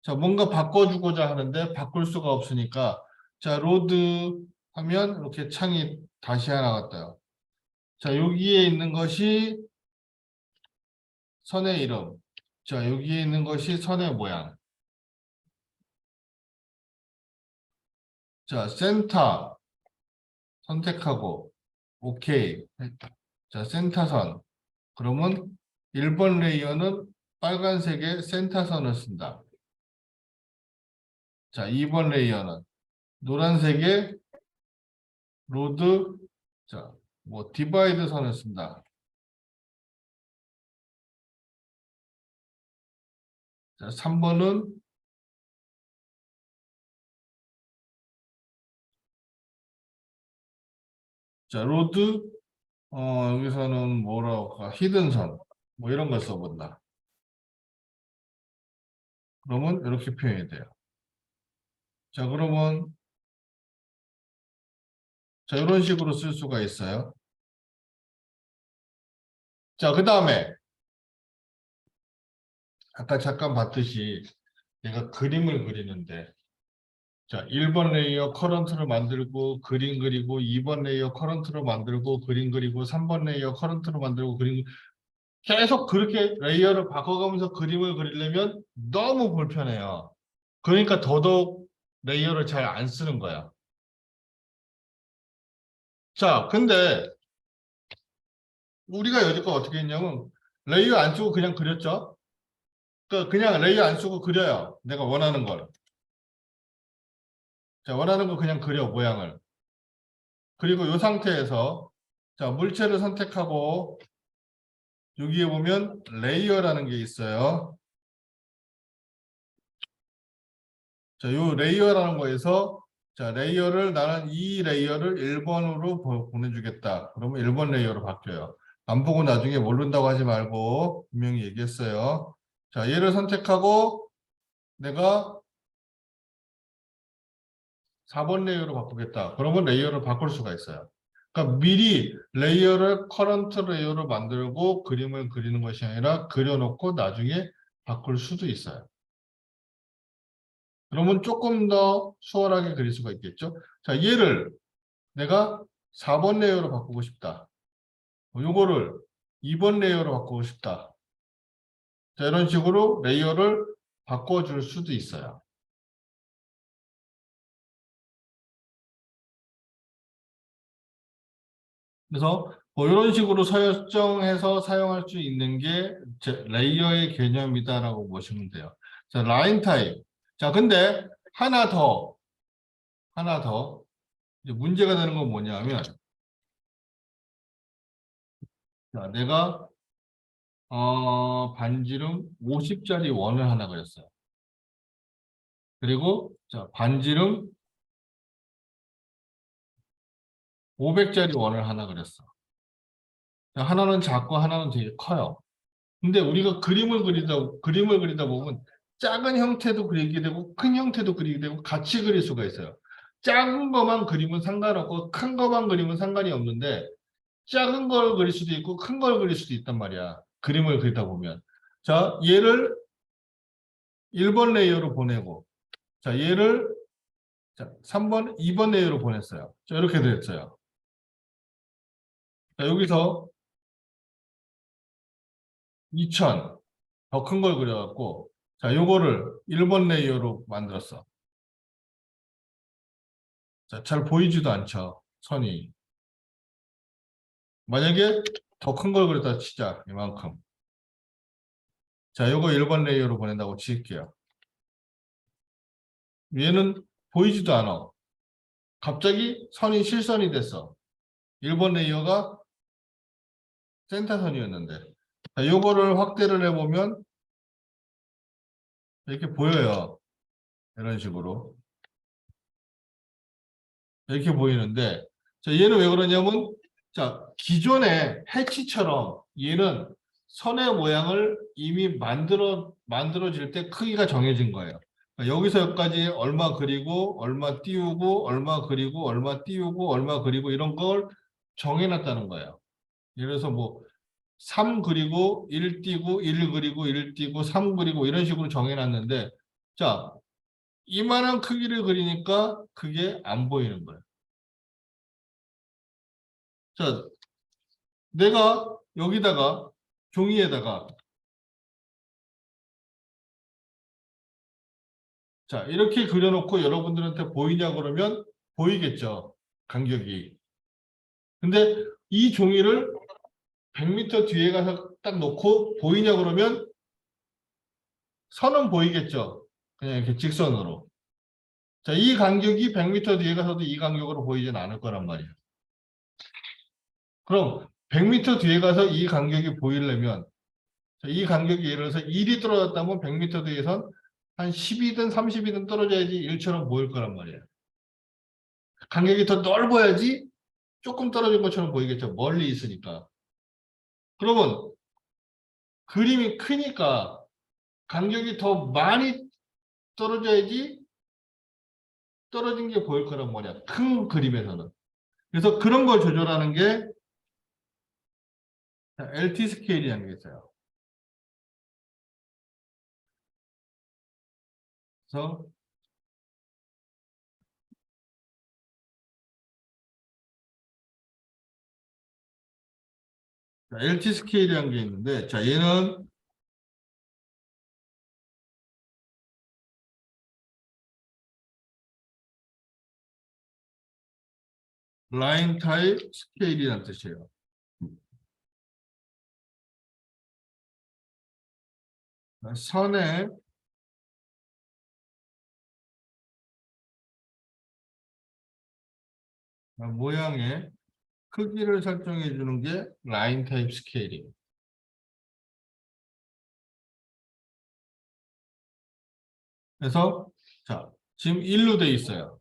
자, 뭔가 바꿔주고자 하는데 바꿀 수가 없으니까, 자, 로드 하면 이렇게 창이 다시 하나가 떠요. 자, 여기에 있는 것이 선의 이름. 자, 여기에 있는 것이 선의 모양. 자, 센터 선택하고, 오케이. 자, 센터선. 그러면 1번 레이어는 빨간색의 센터선을 쓴다. 자, 2번 레이어는 노란색의 로드, 자, 뭐, 디바이드 선을 쓴다. 자, 3번은 자, 로드, 여기서는 뭐라고 할까? 히든 선. 뭐 이런 걸 써본다. 그러면 이렇게 표현이 돼요. 자, 그러면, 자, 이런 식으로 쓸 수가 있어요. 자, 그 다음에, 아까 잠깐 봤듯이 내가 그림을 그리는데, 자, 1번 레이어 커런트를 만들고 그림 그리고 2번 레이어 커런트를 만들고 그림 그리고 3번 레이어 커런트를 만들고 그림 계속 그렇게 레이어를 바꿔가면서 그림을 그리려면 너무 불편해요. 그러니까 더더욱 레이어를 잘 안 쓰는 거야. 자, 근데 우리가 여지껏 어떻게 했냐면 레이어 안 쓰고 그냥 그렸죠? 그러니까 그냥 레이어 안 쓰고 그려요. 내가 원하는 걸. 자, 원하는 거 그냥 그려, 모양을. 그리고 이 상태에서 자, 물체를 선택하고 여기에 보면 레이어라는 게 있어요. 자, 요 레이어라는 거에서 자, 레이어를 나는 이 레이어를 1번으로 보내주겠다. 그러면 1번 레이어로 바뀌어요. 안 보고 나중에 모른다고 하지 말고 분명히 얘기했어요. 자, 얘를 선택하고 내가 4번 레이어로 바꾸겠다. 그러면 레이어를 바꿀 수가 있어요. 그러니까 미리 레이어를 커런트 레이어로 만들고 그림을 그리는 것이 아니라 그려놓고 나중에 바꿀 수도 있어요. 그러면 조금 더 수월하게 그릴 수가 있겠죠. 자, 얘를 내가 4번 레이어로 바꾸고 싶다. 요거를 2번 레이어로 바꾸고 싶다. 자, 이런 식으로 레이어를 바꿔줄 수도 있어요. 그래서 뭐 이런 식으로 설정해서 사용할 수 있는 게 레이어의 개념이다라고 보시면 돼요. 자, 라인 타입. 자, 근데 하나 더 이제 문제가 되는 건 뭐냐면 자, 내가 반지름 50짜리 원을 하나 그렸어요. 그리고 자, 반지름 500짜리 원을 하나 그렸어. 자, 하나는 작고 하나는 되게 커요. 근데 우리가 그림을 그리다 보면 작은 형태도 그리게 되고 큰 형태도 그리게 되고 같이 그릴 수가 있어요. 작은 것만 그리면 상관없고 큰 것만 그리면 상관이 없는데 작은 걸 그릴 수도 있고 큰 걸 그릴 수도 있단 말이야. 그림을 그리다 보면. 자, 얘를 1번 레이어로 보내고 자, 얘를 자, 3번, 2번 레이어로 보냈어요. 자, 이렇게 됐어요. 자, 여기서 2000 더 큰 걸 그려갖고 자, 요거를 1번 레이어로 만들었어. 자, 잘 보이지도 않죠. 선이. 만약에 더 큰 걸 그렸다 치자. 이만큼. 자, 요거 1번 레이어로 보낸다고 칠게요. 얘는 보이지도 않아. 갑자기 선이 실선이 됐어. 1번 레이어가 센터선이었는데. 자, 요거를 확대를 해보면 이렇게 보여요. 이런 식으로. 이렇게 보이는데, 자, 얘는 왜 그러냐면, 자, 기존의 해치처럼 얘는 선의 모양을 이미 만들어질 때 크기가 정해진 거예요. 그러니까 여기서 여기까지 얼마 그리고, 얼마 띄우고, 얼마 그리고, 얼마 띄우고, 얼마 그리고 이런 걸 정해놨다는 거예요. 예를 들어서 뭐, 3 그리고 1 띄고, 1 그리고 1 띄고, 3 그리고 이런 식으로 정해놨는데, 자, 이만한 크기를 그리니까 그게 안 보이는 거예요. 자, 내가 여기다가 종이에다가 자, 이렇게 그려놓고 여러분들한테 보이냐 그러면 보이겠죠. 간격이. 근데 이 종이를 100m 뒤에 가서 딱 놓고 보이냐 그러면 선은 보이겠죠. 그냥 이렇게 직선으로. 자, 이 간격이 100m 뒤에 가서도 이 간격으로 보이진 않을 거란 말이에요. 그럼 100m 뒤에 가서 이 간격이 보이려면 이 간격이 예를 들어서 1이 떨어졌다면 100m 뒤에선 한 10이든 30이든 떨어져야지 1처럼 보일 거란 말이에요. 간격이 더 넓어야지 조금 떨어진 것처럼 보이겠죠. 멀리 있으니까. 그러면 그림이 크니까 간격이 더 많이 떨어져야지 떨어진 게 보일 거란 말이야. 큰 그림에서는. 그래서 그런 걸 조절하는 게 LT 스케일이라는 게 있어요. 그래서 LT 스케일이라는 게 있는데, 자, 얘는 라인 타입 스케일이라는 뜻이에요. 선의 모양의 크기를 설정해 주는 게 라인 타입 스케일이에요. 그래서 자, 지금 1로 돼 있어요.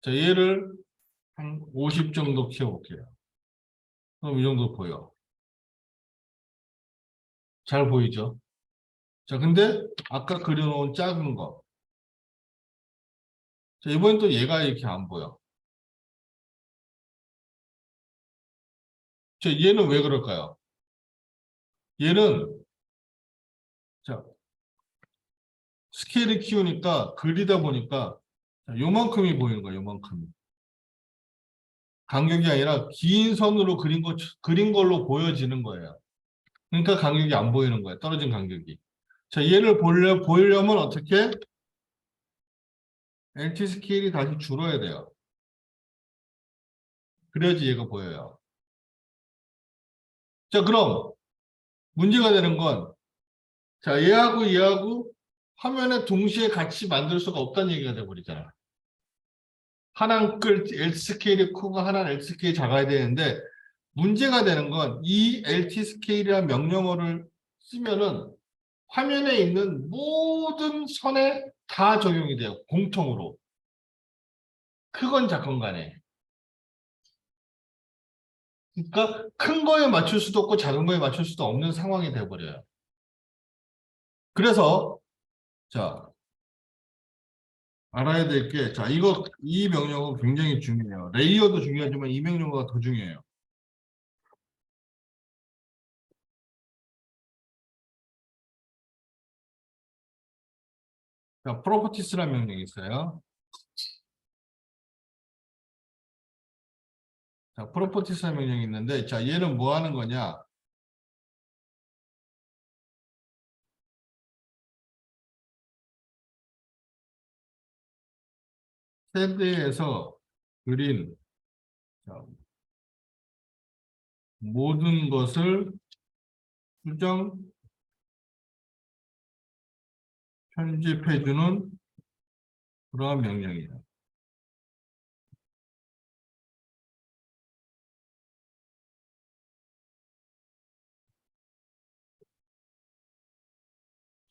자, 얘를 한 50 정도 키워볼게요. 그럼 이 정도 보여. 잘 보이죠? 자, 근데 아까 그려놓은 작은 거. 자, 이번엔 또 얘가 이렇게 안 보여. 자, 얘는 왜 그럴까요? 얘는 자, 스케일을 키우니까 그리다 보니까 자, 요만큼이 보이는 거야, 요만큼. 간격이 아니라 긴 선으로 그린 걸로 보여지는 거예요. 그러니까 간격이 안 보이는 거예요. 떨어진 간격이. 자, 얘를 보려면 어떻게? LT 스케일이 다시 줄어야 돼요. 그래야지 얘가 보여요. 자, 그럼 문제가 되는 건 자, 얘하고 화면에 동시에 같이 만들 수가 없다는 얘기가 돼버리잖아. 하나는 LT 스케일이 크고 하나는 LT 스케일이 작아야 되는데 문제가 되는 건 이 LT 스케일이라는 명령어를 쓰면은 화면에 있는 모든 선에 다 적용이 돼요. 공통으로. 크건 작건 간에. 그러니까 큰 거에 맞출 수도 없고 작은 거에 맞출 수도 없는 상황이 돼버려요. 그래서 자, 알아야 될 게, 자, 이 명령어 굉장히 중요해요. 레이어도 중요하지만 이 명령어가 더 중요해요. 자, 프로퍼티스라는 명령이 있어요. 자, 프로퍼티스라는 명령이 있는데, 자, 얘는 뭐 하는 거냐? 세대에서 그린 자, 모든 것을 수정, 편집해주는 그러한 명령이에요.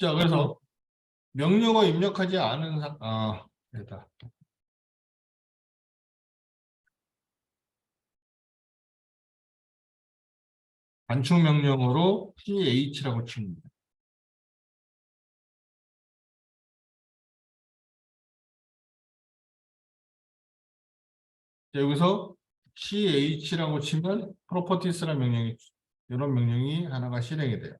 자, 그래서 명령어 입력하지 않은 됐다. 단축 명령어로 ch라고 칩니다. 자, 여기서 ch라고 치면 properties라는 명령이, 이런 명령이 하나가 실행이 돼요.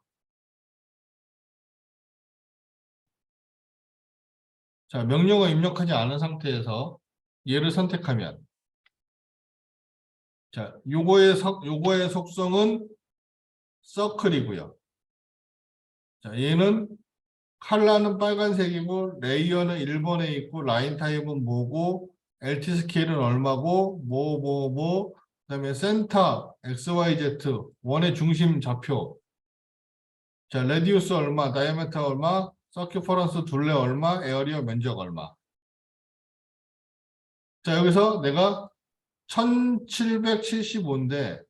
자, 명령어 입력하지 않은 상태에서 얘를 선택하면, 자, 요거의 속성은 서클이고요. 자, 얘는 컬러는 빨간색이고 레이어는 1번에 있고 라인 타입은 뭐고 LT 스케일은 얼마고 그다음에 센터 XYZ 원의 중심 좌표, 자 레디우스 얼마, 다이아메터 얼마, 서큐퍼런스 둘레 얼마, 에어리어 면적 얼마. 자 여기서 내가 1775인데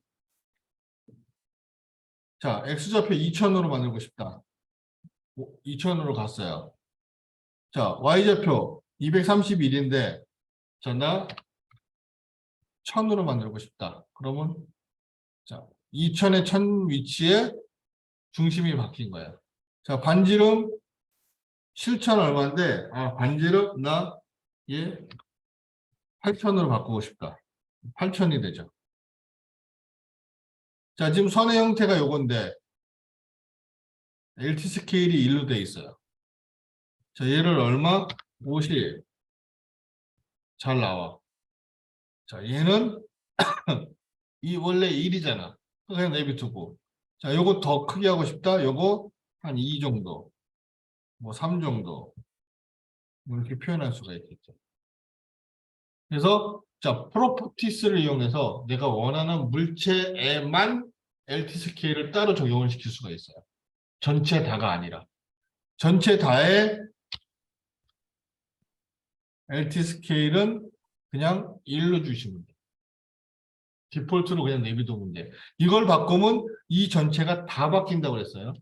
자 X좌표 2000으로 만들고 싶다. 2000으로 갔어요. 자 Y좌표 231인데 나 1000으로 만들고 싶다. 그러면 자 2000의 1000 위치에 중심이 바뀐 거야. 자 반지름 7000 얼마인데 반지름 얘 8000으로 바꾸고 싶다. 8000이 되죠. 자 지금 선의 형태가 요건데 LT 스케일이 1로 돼 있어요. 자 얘를 얼마? 50. 잘 나와. 자 얘는 이 원래 1이잖아. 그냥 내비두고. 자 요거 더 크게 하고 싶다. 요거 한 2 정도. 뭐 3 정도. 뭐 이렇게 표현할 수가 있겠죠. 그래서 자 프로퍼티스를 이용해서 내가 원하는 물체에만 LT 스케일을 따로 적용을 시킬 수가 있어요. 전체 다가 아니라. 전체 다의 LT 스케일은 그냥 1로 주시면 돼요. 디폴트로 그냥 내비두면 돼. 이걸 바꾸면 이 전체가 다 바뀐다고 그랬어요.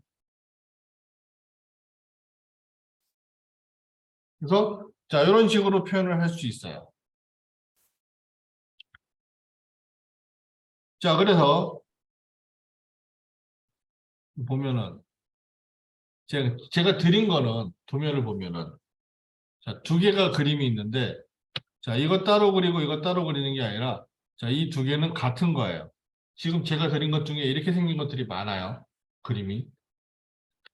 그래서 자 이런 식으로 표현을 할 수 있어요. 자 그래서 보면은 제가 드린 거는 도면을 보면은 자, 두 개가 그림이 있는데 자 이거 따로 그리고 이거 따로 그리는 게 아니라 자 이 두 개는 같은 거예요. 지금 제가 그린 것 중에 이렇게 생긴 것들이 많아요. 그림이.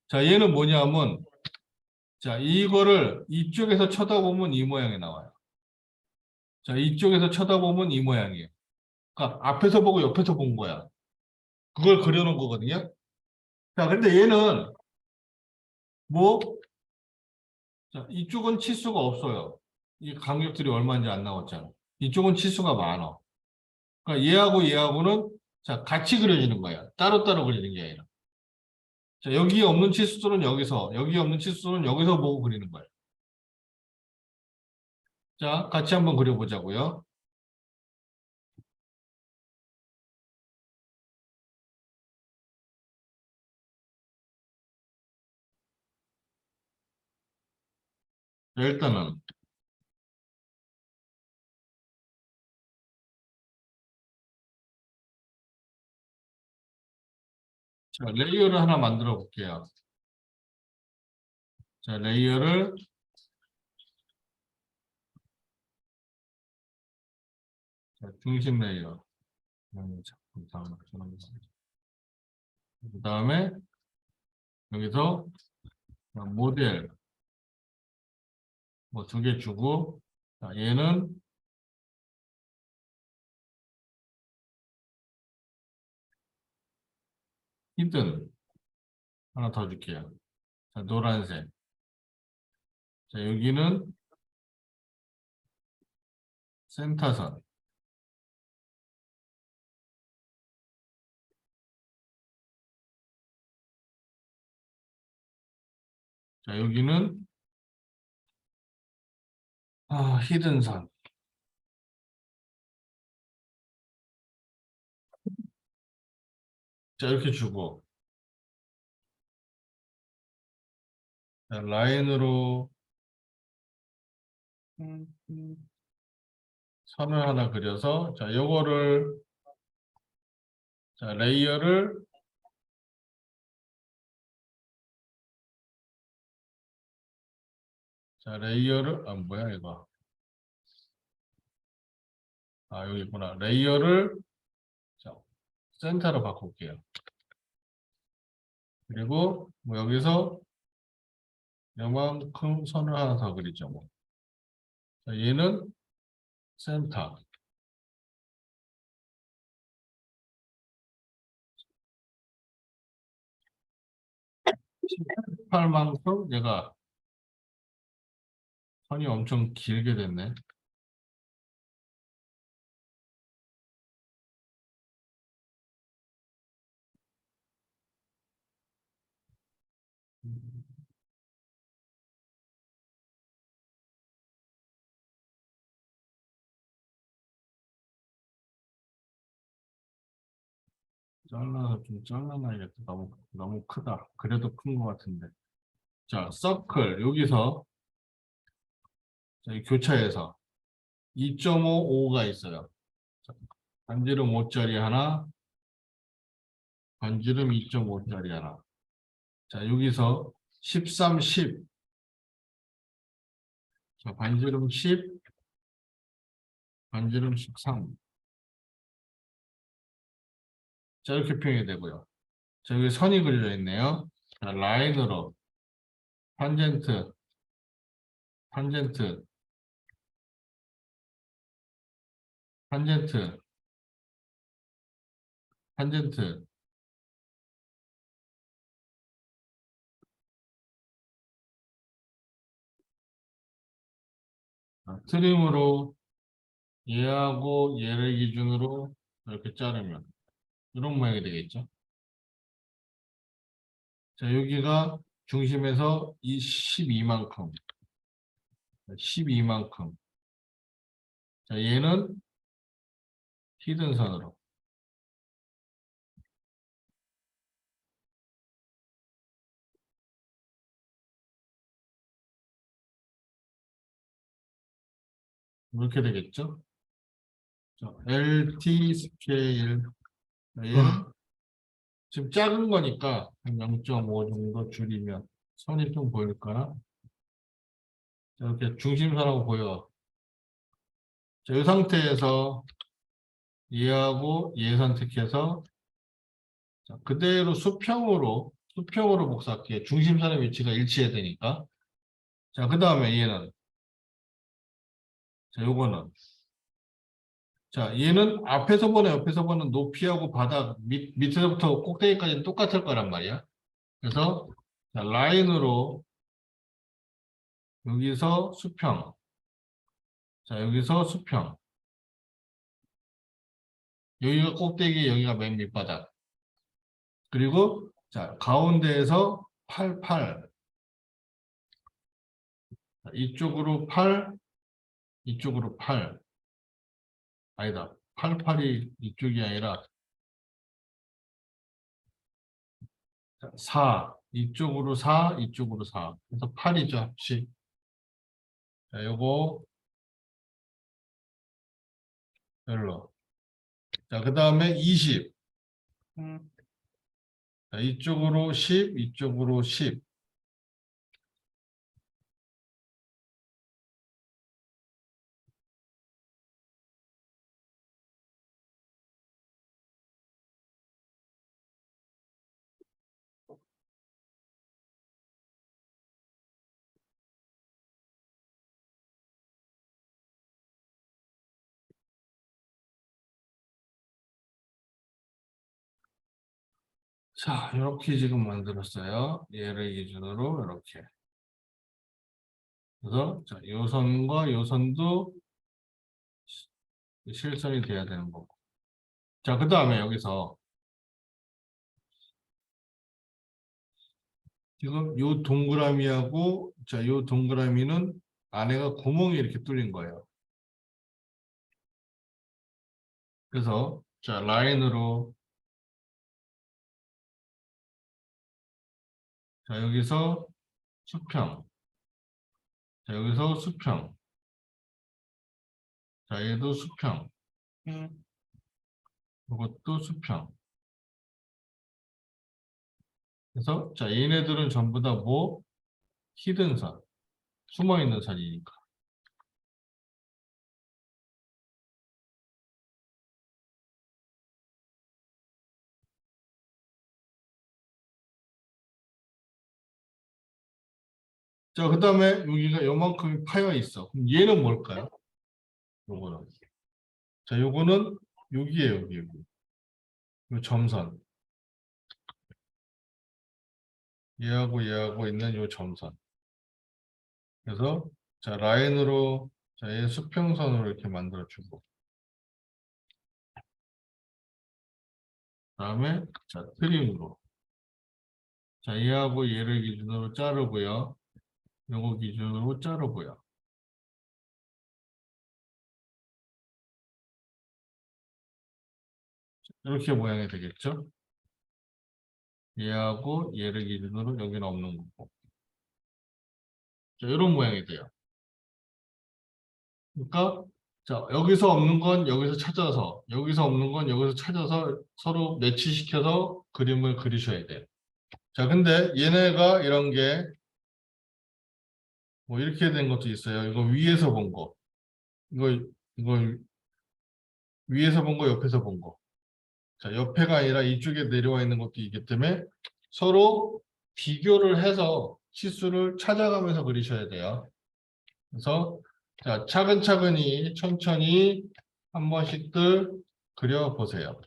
자 얘는 뭐냐면 자 이거를 이쪽에서 쳐다보면 이 모양이 나와요. 자 이쪽에서 쳐다보면 이 모양이에요. 그러니까 앞에서 보고 옆에서 본 거야. 그걸 그려놓은 거거든요. 자 근데 얘는 뭐 자, 이쪽은 치수가 없어요. 이 간격들이 얼마인지 안 나왔잖아. 이쪽은 치수가 많아. 그러니까 얘하고 얘하고는 자, 같이 그려지는 거야. 따로따로 그리는 게 아니라. 자, 여기에 없는 치수들은 여기서, 여기에 없는 치수들은 여기서 보고 그리는 거예요. 자, 같이 한번 그려보자고요. 자, 일단은 자, 레이어를 하나 만들어 볼게요. 자, 레이어를 자, 중심 레이어. 그 다음에 여기서 모델 뭐 두 개 주고 자, 얘는 히든 하나 더 줄게요. 자, 노란색. 자, 여기는 센터선. 자, 여기는 히든선. 자, 이렇게 주고 자, 라인으로 선을 하나 그려서, 자, 요거를, 자, 레이어를, 자, 레이어를, 아, 뭐야, 이거. 아, 여기 있구나. 레이어를, 자, 센터로 바꿀게요. 그리고, 뭐, 여기서 요만큼 선을 하나 더 그리죠, 뭐. 자, 얘는 센터. 18만큼 얘가 선이 엄청 길게 됐네. 잘라서 좀 잘라놔야겠다. 너무 크다. 그래도 큰 것 같은데. 자, 서클. 여기서, 자, 이 교차에서 2.55가 있어요. 자, 반지름 5짜리 하나, 반지름 2.5짜리 하나. 자, 여기서 13, 10. 자, 반지름 10, 반지름 13. 자, 이렇게 표현이 되고요. 자, 여기 선이 그려져 있네요. 자, 라인으로, 탄젠트, 탄젠트, 탄젠트, 탄젠트. 자, 트림으로 얘하고 얘를 기준으로 이렇게 자르면 이런 모양이 되겠죠. 자, 여기가 중심에서 이 12만큼, 12만큼. 자, 얘는 히든 선으로. 이렇게 되겠죠. 자, LT 스케일. 자, 얘는 지금 작은 거니까 한 0.5 정도 줄이면 선이 좀 보일까나? 자, 이렇게 중심선하고 보여. 자, 이 상태에서 얘하고 얘 선택해서 자, 그대로 수평으로 복사할게요. 중심선의 위치가 일치해야 되니까. 자, 그 다음에 얘는, 자, 요거는. 자, 얘는 앞에서 보는, 옆에서 보는 높이하고 바닥, 밑에서부터 꼭대기까지는 똑같을 거란 말이야. 그래서, 자, 라인으로, 여기서 수평. 자, 여기서 수평. 여기가 꼭대기, 여기가 맨 밑바닥. 그리고, 자, 가운데에서 88. 자, 이쪽으로 8, 이쪽으로 8. 아니다. 88이 이쪽이 아니라 4. 이쪽으로 4, 이쪽으로 4. 그래서 8이죠, 합치. 자, 요거, 별로. 자, 그 다음에 20. 자, 이쪽으로 10, 이쪽으로 10. 자, 이렇게 지금 만들었어요. 얘를 기준으로 이렇게. 그래서 자, 요 선과 요 선도 실선이 돼야 되는 거고. 자, 그 다음에 여기서 지금 요 동그라미하고 자, 요 동그라미는 안에가 구멍이 이렇게 뚫린 거예요. 그래서 자, 라인으로 자, 여기서 수평. 자, 여기서 수평. 자, 얘도 수평. 이것도 수평. 그래서 자, 얘네들은 전부 다 뭐? 히든선. 숨어있는 선이니까. 자, 그 다음에 여기가 요만큼이 파여 있어. 그럼 얘는 뭘까요? 요거는. 자, 요거는 여기에요, 여기. 요 점선. 얘하고 있는 요 점선. 그래서 자, 라인으로 자, 얘 수평선으로 이렇게 만들어주고. 그다음에 자, 트림으로. 자, 얘하고 얘를 기준으로 자르고요. 요거 기준으로 자르고요. 이렇게 모양이 되겠죠? 얘하고 얘를 기준으로 여기는 없는 거고. 자, 이런 모양이 돼요. 그러니까 자, 여기서 없는 건 여기서 찾아서, 여기서 없는 건 여기서 찾아서 서로 매치시켜서 그림을 그리셔야 돼요. 자, 근데 얘네가 이런 게 뭐 이렇게 된 것도 있어요. 이거 위에서 본 거. 이거 위에서 본 거, 옆에서 본 거. 자, 옆에가 아니라 이쪽에 내려와 있는 것도 있기 때문에 서로 비교를 해서 치수를 찾아가면서 그리셔야 돼요. 그래서 자, 차근차근히 천천히 한 번씩들 그려보세요.